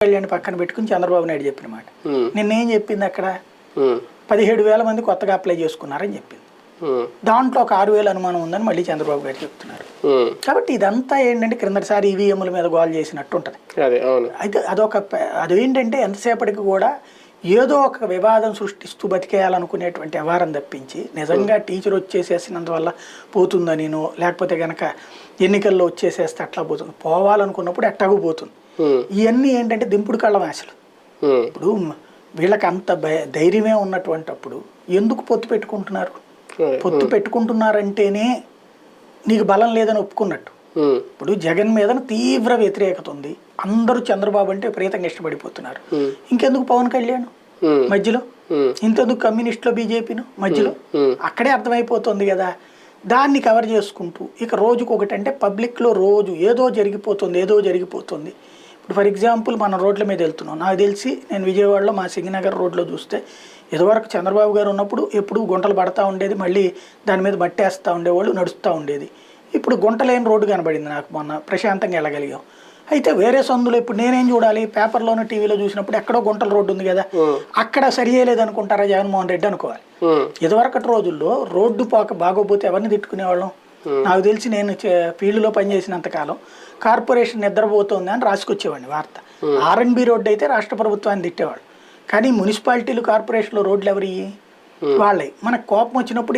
కళ్యాణ్ పక్కన పెట్టుకుని చంద్రబాబు నాయుడు చెప్పిన మాట నిన్నేం చెప్పింది అక్కడ 17,000 మంది కొత్తగా అప్లై చేసుకున్నారని చెప్పింది. దాంట్లో ఒక 6,000 అనుమానం ఉందని మళ్ళీ చంద్రబాబు గారు చెప్తున్నారు. కాబట్టి ఇదంతా ఏంటంటే క్రిందటిసారి ఈవీఎంల మీద గోల్ చేసినట్టు ఉంటుంది. అయితే అదేంటంటే ఎంతసేపటికి కూడా ఏదో ఒక వివాదం సృష్టిస్తూ బతికేయాలనుకునేటువంటి వ్యవహారం తప్పించి నిజంగా టీచర్ వచ్చేసేసినందువల్ల పోతుందనినో లేకపోతే కనుక ఎన్నికల్లో వచ్చేసేస్తే అట్లా పోతుంది, పోవాలనుకున్నప్పుడు ఎట్టాగూ పోతుంది. ఇవన్నీ ఏంటంటే దింపుడు కళ్ళం ఆశలు. ఇప్పుడు వీళ్ళకి అంత ధైర్యమే ఉన్నటువంటిప్పుడు ఎందుకు పొత్తు పెట్టుకుంటున్నారు? పొత్తు పెట్టుకుంటున్నారంటేనే నీకు బలం లేదని ఒప్పుకున్నట్టు. ఇప్పుడు జగన్ మీద తీవ్ర వ్యతిరేకత ఉంది, అందరూ చంద్రబాబు అంటే విపరీతంగా ఇష్టపడిపోతున్నారు. ఇంకెందుకు పవన్ కళ్యాణ్ మధ్యలో, ఇంతెందుకు కమ్యూనిస్టులో బీజేపీను మధ్యలో? అక్కడే అర్థమైపోతుంది కదా. దాన్ని కవర్ చేసుకుంటూ ఇక రోజుకు ఒకటంటే పబ్లిక్లో రోజు ఏదో జరిగిపోతుంది. ఇప్పుడు ఫర్ ఎగ్జాంపుల్ మనం రోడ్ల మీద వెళ్తున్నాం, నాకు తెలిసి నేను విజయవాడలో మా సింగనగర్ రోడ్లో చూస్తే ఇదివరకు చంద్రబాబు గారు ఉన్నప్పుడు ఎప్పుడు గుంటలు పడతా ఉండేది, మళ్ళీ దాని మీద బట్టేస్తూ ఉండేవాళ్ళు, నడుస్తూ ఉండేది. ఇప్పుడు గుంట లేని రోడ్డు కనబడింది నాకు, మొన్న ప్రశాంతంగా వెళ్ళగలిగాం. అయితే వేరే సందులో ఇప్పుడు నేనేం చూడాలి, పేపర్లోనూ టీవీలో చూసినప్పుడు ఎక్కడో గుంటల రోడ్డు ఉంది కదా, అక్కడ సరి చేయలేదు అనుకుంటారా జగన్మోహన్ రెడ్డి అనుకోవాలి. ఇదివరకటి రోజుల్లో రోడ్డు బాగోపోతే ఎవరిని తిట్టుకునేవాళ్ళం? నాకు తెలిసి నేను ఫీల్డ్లో పనిచేసినంతకాలం కార్పొరేషన్ నిద్రపోతుంది అని రాసుకొచ్చేవాడిని వార్త. R&B రోడ్డు అయితే రాష్ట్ర ప్రభుత్వాన్ని తిట్టేవాళ్ళు, కానీ మున్సిపాలిటీలు కార్పొరేషన్లో రోడ్లు ఎవరి వాళ్ళవి. మనకు కోపం వచ్చినప్పుడు